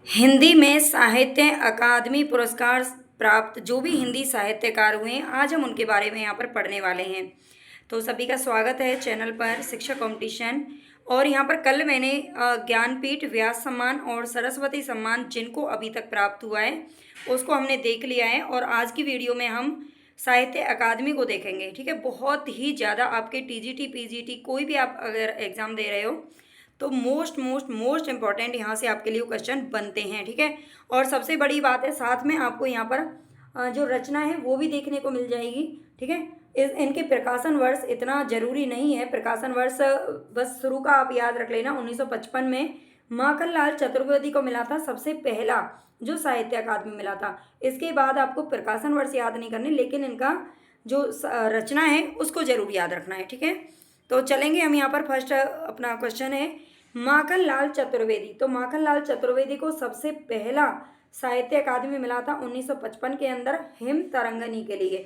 हिंदी में साहित्य अकादमी पुरस्कार प्राप्त जो भी हिंदी साहित्यकार हुए हैं, आज हम उनके बारे में यहाँ पर पढ़ने वाले हैं। तो सभी का स्वागत है चैनल पर शिक्षा कंपटीशन। और यहाँ पर कल मैंने ज्ञानपीठ, व्यास सम्मान और सरस्वती सम्मान जिनको अभी तक प्राप्त हुआ है उसको हमने देख लिया है। और आज की वीडियो में हम साहित्य अकादमी को देखेंगे। ठीक है, बहुत ही ज़्यादा आपके टीजीटी, पीजीटी कोई भी आप अगर एग्ज़ाम दे रहे हो तो मोस्ट इम्पॉर्टेंट यहाँ से आपके लिए क्वेश्चन बनते हैं। ठीक है, और सबसे बड़ी बात है साथ में आपको यहाँ पर जो रचना है वो भी देखने को मिल जाएगी। ठीक है, इनके प्रकाशन वर्ष इतना जरूरी नहीं है। प्रकाशन वर्ष बस शुरू का आप याद रख लेना। 1955 में माखनलाल चतुर्वेदी को मिला था सबसे पहला जो साहित्य अकादमी मिला था। इसके बाद आपको प्रकाशन वर्ष याद नहीं करने, लेकिन इनका जो रचना है उसको जरूर याद रखना है। ठीक है, तो चलेंगे हम यहाँ पर। फर्स्ट अपना क्वेश्चन है माखनलाल चतुर्वेदी। तो माखनलाल चतुर्वेदी को सबसे पहला साहित्य अकादमी मिला था 1955 के अंदर हिम तरंगिनी के लिए।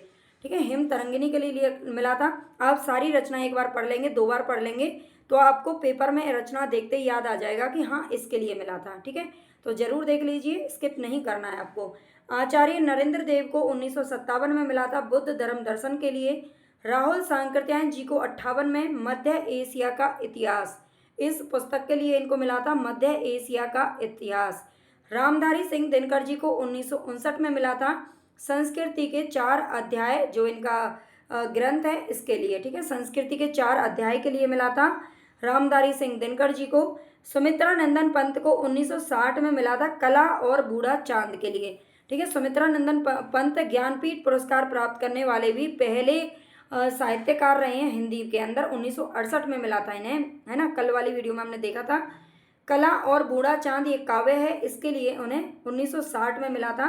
ठीक है, हिम तरंगिनी के लिए मिला था। आप सारी रचना एक बार पढ़ लेंगे, 2 बार पढ़ लेंगे तो आपको पेपर में रचना देखते ही याद आ जाएगा कि हाँ इसके लिए मिला था। ठीक है, तो जरूर देख लीजिए, स्किप नहीं करना है आपको। आचार्य नरेंद्र देव को 1957 में मिला था बुद्ध धर्म दर्शन के लिए। राहुल सांकृत्यायन जी को 58 में मध्य एशिया का इतिहास, इस पुस्तक के लिए इनको मिला था मध्य एशिया का इतिहास। रामधारी सिंह दिनकर जी को 1959 में मिला था संस्कृति के 4 अध्याय, जो इनका ग्रंथ है इसके लिए। ठीक है, संस्कृति के 4 अध्याय के लिए मिला था रामधारी सिंह दिनकर जी को। सुमित्रा नंदन पंत को 1960 में मिला था कला और बूढ़ा चांद के लिए। ठीक है, सुमित्रा नंदन पंत ज्ञानपीठ पुरस्कार प्राप्त करने वाले भी पहले साहित्यकार रहे हैं हिंदी के अंदर। 1968 में मिला था इन्हें, है ना। कल वाली वीडियो में हमने देखा था। कला और बूढ़ा चांद ये काव्य है, इसके लिए उन्हें 1960 में मिला था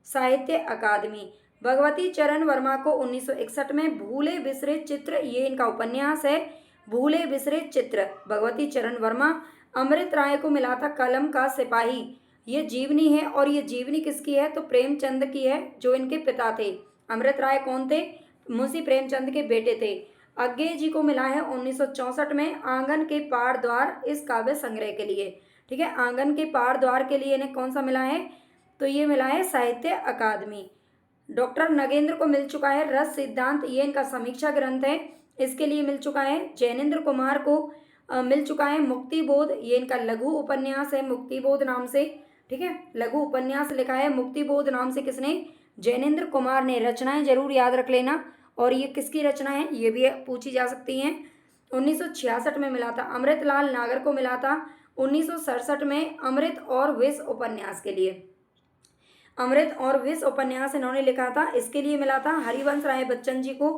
साहित्य अकादमी। भगवती चरण वर्मा को 1961 में भूले बिसरे चित्र, ये इनका उपन्यास है भूले बिसरे चित्र, भगवती चरण वर्मा। अमृत राय को मिला था कलम का सिपाही, ये जीवनी है। और ये जीवनी किसकी है तो प्रेमचंद की है, जो इनके पिता थे। अमृत राय कौन थे, मुंशी प्रेमचंद के बेटे थे। अज्ञे जी को मिला है 1964 में आंगन के पार द्वार, इस काव्य संग्रह के लिए। ठीक है, आंगन के पार द्वार के लिए इन्हें कौन सा मिला है तो ये मिला है साहित्य अकादमी। डॉक्टर नगेंद्र को मिल चुका है रस सिद्धांत, ये इनका समीक्षा ग्रंथ है, इसके लिए मिल चुका है। जैनेन्द्र कुमार को मिल चुका है मुक्तिबोध, ये इनका लघु उपन्यास है मुक्तिबोध नाम से। ठीक है, लघु उपन्यास लिखा है मुक्तिबोध नाम से, किसने, जैनेन्द्र कुमार ने। रचनाएं जरूर याद रख लेना, और ये किसकी रचना है ये भी पूछी जा सकती हैं। 1966 में मिला था। अमृतलाल नागर को मिला था 1967 में अमृत और विष उपन्यास के लिए। अमृत और विष उपन्यास इन्होंने लिखा था, इसके लिए मिला था। हरिवंश राय बच्चन जी को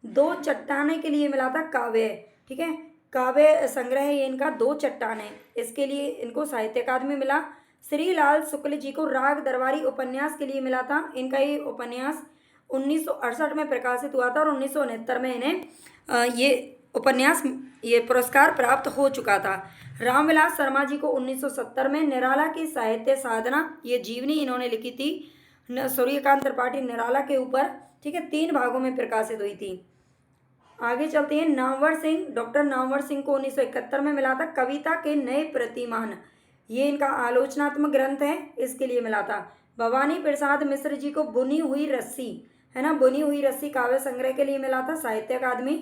दो चट्टाने के लिए मिला था काव्य। ठीक है, काव्य संग्रह है ये इनका दो चट्टाने, इसके लिए इनको साहित्य अकादमी मिला। श्री लाल शुक्ल जी को राग दरबारी उपन्यास के लिए मिला था। इनका ये उपन्यास 1968 में प्रकाशित हुआ था और 1969 में इन्हें ये उपन्यास, ये पुरस्कार प्राप्त हो चुका था। रामविलास शर्मा जी को 1970 में निराला की साहित्य साधना, ये जीवनी इन्होंने लिखी थी सूर्यकांत त्रिपाठी निराला के ऊपर। ठीक है, 3 भागों में प्रकाशित हुई थी। आगे चलते हैं। नामवर सिंह, डॉक्टर नामवर सिंह को 1971 में मिला था कविता के नए प्रतिमान, ये इनका आलोचनात्मक ग्रंथ है, इसके लिए मिला था। भवानी प्रसाद मिश्र जी को बुनी हुई रस्सी, है ना, बुनी हुई रस्सी काव्य संग्रह के लिए मिला था साहित्य अकादमी।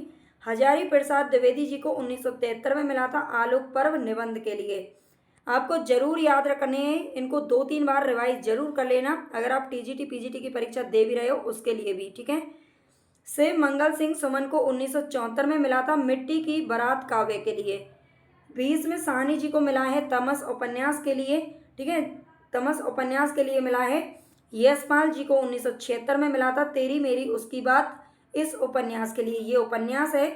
हजारी प्रसाद द्विवेदी जी को 1973 में मिला था आलोक पर्व निबंध के लिए। आपको जरूर याद रखने हैं, इनको 2-3 बार रिवाइज जरूर कर लेना अगर आप टीजीटी पीजीटी की परीक्षा दे भी रहे हो उसके लिए भी। ठीक है, शिव मंगल सिंह सुमन को 1974 में मिला था मिट्टी की बारात काव्य के लिए। भीष्म साहनी जी को मिला है तमस उपन्यास के लिए। ठीक है, तमस उपन्यास के लिए मिला है। यशपाल जी को 1976 में मिला था तेरी मेरी उसकी बात, इस उपन्यास के लिए, ये उपन्यास है।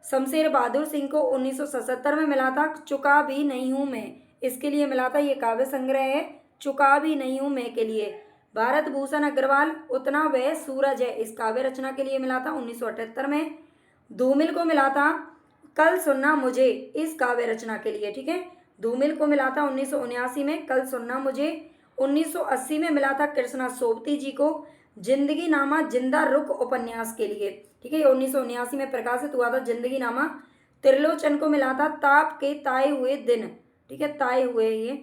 शमशेर बहादुर सिंह को 1977 में मिला था चुका भी नहीं हूँ मैं, इसके लिए मिला था, ये काव्य संग्रह है चुका भी नहीं हूँ मैं के लिए। भारत भूषण अग्रवाल उतना वह सूरज है, इस काव्य रचना के लिए मिला था 1978 में। धूमिल को मिला था कल सुनना मुझे, इस काव्य रचना के लिए। ठीक है, धूमिल को मिला था 1979 में कल सुनना मुझे। 1980 में मिला था कृष्णा सोबती जी को जिंदगी नामा जिंदा रुख उपन्यास के लिए। ठीक है, ये 1979 में प्रकाशित हुआ था जिंदगी नामा। त्रिलोचन को मिला था ताप के ताए हुए दिन। ठीक है, ताए हुए ये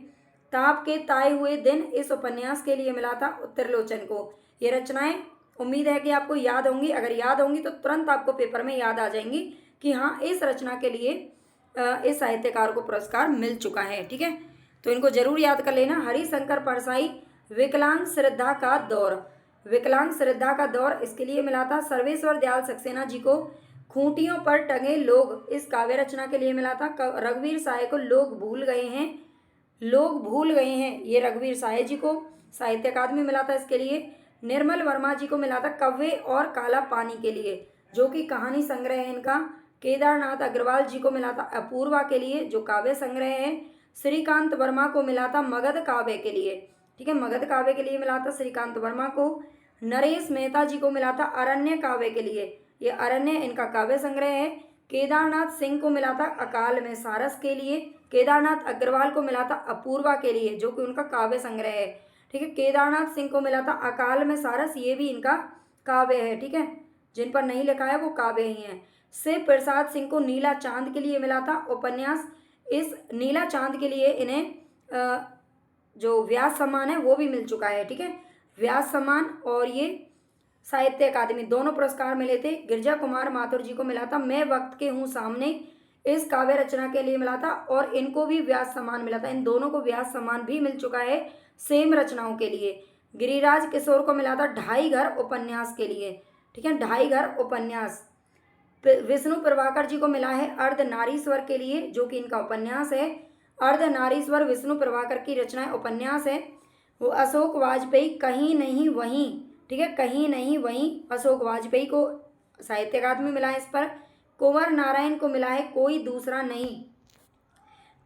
ताप के ताए हुए दिन इस उपन्यास के लिए मिला था त्रिलोचन को। ये रचनाएं उम्मीद है कि आपको याद होंगी। अगर याद होंगी तो तुरंत आपको पेपर में याद आ जाएंगी कि हाँ, इस रचना के लिए इस साहित्यकार को पुरस्कार मिल चुका है। ठीक है, तो इनको जरूर याद कर लेना। हरिशंकर परसाई, विकलांग श्रद्धा का दौर। विकलांग श्रद्धा का दौर इसके लिए मिला था सर्वेश्वर दयाल सक्सेना जी को। खूंटियों पर टंगे लोग इस काव्य रचना के लिए मिला था रघुवीर साय को। लोग भूल गए हैं, लोग भूल गए हैं, ये रघुवीर साय जी को साहित्य अकादमी मिला था इसके लिए। निर्मल वर्मा जी को मिला था कव्वे और काला पानी के लिए, जो कि कहानी संग्रह है इनका। केदारनाथ अग्रवाल जी को मिला था अपूर्वा के लिए, जो काव्य संग्रह है। श्रीकांत वर्मा को मिला था मगध काव्य के लिए। ठीक है, मगध काव्य के लिए मिला था श्रीकांत वर्मा को। नरेश मेहता जी को मिला था अरण्य काव्य के लिए, ये अरण्य इनका काव्य संग्रह है। केदारनाथ सिंह को मिला था अकाल में सारस के लिए। केदारनाथ अग्रवाल को मिला था अपूर्वा के लिए, जो कि उनका काव्य संग्रह है। ठीक है, केदारनाथ सिंह को मिला था अकाल में सारस, ये भी इनका काव्य है। ठीक है, जिन पर नहीं लिखा है वो काव्य ही हैं। शिव प्रसाद सिंह को नीला चांद के लिए मिला था उपन्यास। इस नीला चांद के लिए इन्हें जो व्यास सम्मान है वो भी मिल चुका है। ठीक है, व्यास सम्मान और ये साहित्य अकादमी दोनों पुरस्कार मिले थे। गिरजा कुमार माथुर जी को मिला था मैं वक्त के हूँ सामने, इस काव्य रचना के लिए मिला था, और इनको भी व्यास सम्मान मिला था। इन दोनों को व्यास सम्मान भी मिल चुका है सेम रचनाओं के लिए। गिरिराज किशोर को मिला था ढाई घर उपन्यास के लिए। ठीक है, ढाई घर उपन्यास। विष्णु प्रभाकर जी को मिला है अर्धनारीश्वर के लिए, जो कि इनका उपन्यास है। अर्धनारीश्वर विष्णु प्रभाकर की रचना उपन्यास है। वो अशोक वाजपेयी कहीं नहीं वहीं। ठीक है, कहीं नहीं वहीं अशोक वाजपेयी को साहित्य अकादमी मिला है इस पर। कुंवर नारायण को मिला है कोई दूसरा नहीं।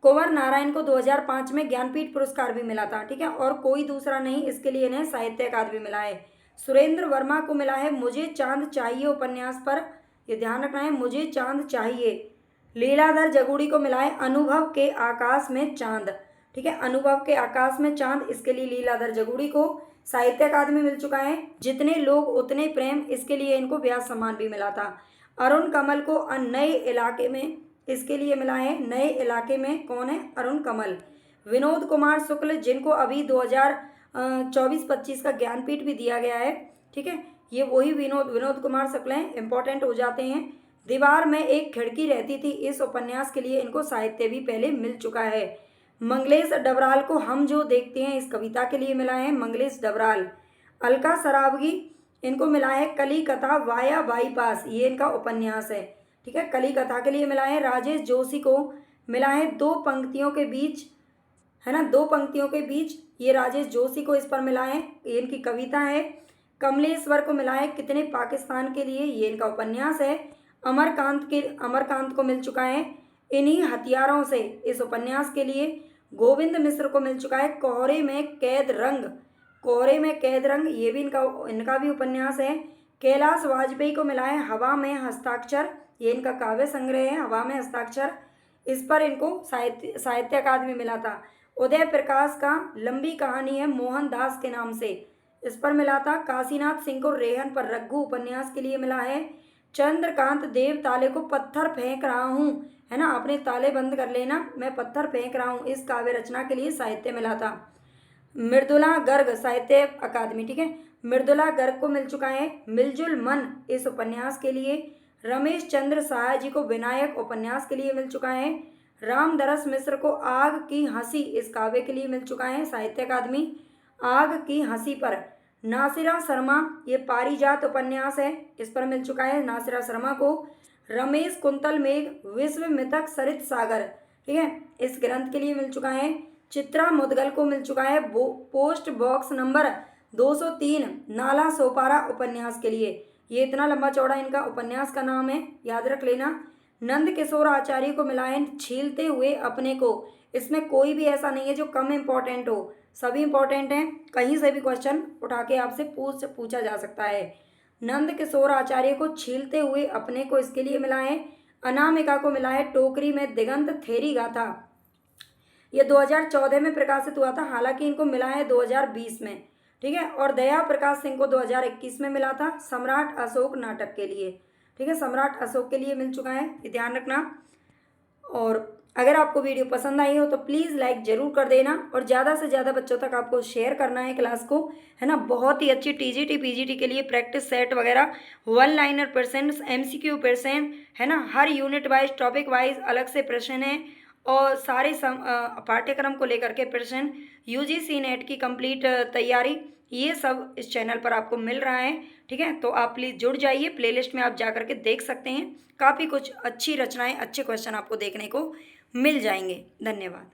कुंवर नारायण को 2005 में ज्ञानपीठ पुरस्कार भी मिला था। ठीक है, और कोई दूसरा नहीं इसके लिए इन्हें साहित्य अकादमी मिला है। सुरेंद्र वर्मा को मिला है मुझे चांद चाहिए उपन्यास पर, ये ध्यान रखना है, मुझे चांद चाहिए। लीलाधर जगूड़ी को मिला है अनुभव के आकाश में चांद। ठीक है, अनुभव के आकाश में चांद, इसके लिए लीलाधर जगूड़ी को साहित्य अकादमी मिल चुका है। जितने लोग उतने प्रेम, इसके लिए इनको व्यास सम्मान भी मिला था। अरुण कमल को नए इलाके में, इसके लिए मिला है नए इलाके में। कौन है? अरुण कमल। विनोद कुमार शुक्ल, जिनको अभी 2024-25 का ज्ञानपीठ भी दिया गया है। ठीक है, ये वही विनोद कुमार शुक्ल हैं, इंपॉर्टेंट हो जाते हैं। दीवार में एक खिड़की रहती थी, इस उपन्यास के लिए इनको साहित्य भी पहले मिल चुका है। मंगलेश डबराल को हम जो देखते हैं, इस कविता के लिए मिला है मंगलेश डबराल। अलका सरावगी, इनको मिला है कली कथा वाया बाईपास, ये इनका उपन्यास है। ठीक है, कली कथा के लिए मिला है। राजेश जोशी को मिला है दो पंक्तियों के बीच, है ना, दो पंक्तियों के बीच, ये राजेश जोशी को इस पर मिला है, ये इनकी कविता है। कमलेश्वर को मिला है कितने पाकिस्तान के लिए, ये इनका उपन्यास है। अमरकांत को मिल चुका है इन्हीं हथियारों से, इस उपन्यास के लिए। गोविंद मिश्र को मिल चुका है कोहरे में कैद रंग, कोहरे में कैद रंग, ये भी इनका भी उपन्यास है। कैलाश वाजपेयी को मिला है हवा में हस्ताक्षर, ये इनका काव्य संग्रह है हवा में हस्ताक्षर, इस पर इनको साहित्य अकादमी मिला था। उदय प्रकाश का लंबी कहानी है मोहनदास के नाम से, इस पर मिला था। काशीनाथ सिंह को रेहन पर रघु उपन्यास के लिए मिला है। चंद्रकांत देव ताले को पत्थर फेंक रहा हूँ, है ना, अपने ताले बंद कर लेना, मैं पत्थर फेंक रहा हूँ, इस काव्य रचना के लिए साहित्य मिला था। मृदुला गर्ग साहित्य अकादमी, ठीक है, मृदुला गर्ग को मिल चुका है मिलजुल मन, इस उपन्यास के लिए। रमेश चंद्र सहाय जी को विनायक उपन्यास के लिए मिल चुका है। रामदरस मिश्र को आग की हंसी, इस काव्य के लिए मिल चुका है साहित्य अकादमी। आग की हंसी पर। नासिरा शर्मा, ये पारिजात उपन्यास है, इस पर मिल चुका है नासिरा शर्मा को। रमेश कुंतल मेघ विश्व मिथक सरित सागर, ठीक है, इस ग्रंथ के लिए मिल चुका है। चित्रा मुदगल को मिल चुका है post box number 203 Nala Sopara उपन्यास के लिए, ये इतना लंबा चौड़ा इनका उपन्यास का नाम है, याद रख लेना। नंद किशोर आचार्य को मिला है छीलते हुए अपने को, इसमें कोई भी ऐसा नहीं है जो कम इम्पोर्टेंट हो, सभी इम्पोर्टेंट हैं, कहीं से भी क्वेश्चन उठा के आपसे पूछा जा सकता है। नंद किशोर आचार्य को छीलते हुए अपने को, इसके लिए मिला है। अनामिका को मिला है टोकरी में दिगंत थेरी गाथा, ये 2014 में प्रकाशित हुआ था, हालांकि इनको मिला है 2020 में, ठीक है। और दया प्रकाश सिंह को 2021 में मिला था सम्राट अशोक नाटक के लिए, ठीक है, सम्राट अशोक के लिए मिल चुका है, ये ध्यान रखना। और अगर आपको वीडियो पसंद आई हो तो प्लीज़ लाइक ज़रूर कर देना और ज़्यादा से ज़्यादा बच्चों तक आपको शेयर करना है क्लास को, है ना। बहुत ही अच्छी टीजीटी पीजीटी के लिए प्रैक्टिस सेट वगैरह, one liner question, MCQ question, है ना। हर यूनिट वाइज टॉपिक वाइज अलग से प्रश्न है और सारे पाठ्यक्रम को लेकर के प्रश्न, यूजीसी नेट की कंप्लीट तैयारी, ये सब इस चैनल पर आपको मिल रहा है। ठीक है, तो आप प्लीज़ जुड़ जाइए, प्लेलिस्ट में आप जा करके देख सकते हैं। काफ़ी कुछ अच्छी रचनाएं, अच्छे क्वेश्चन आपको देखने को मिल जाएंगे। धन्यवाद।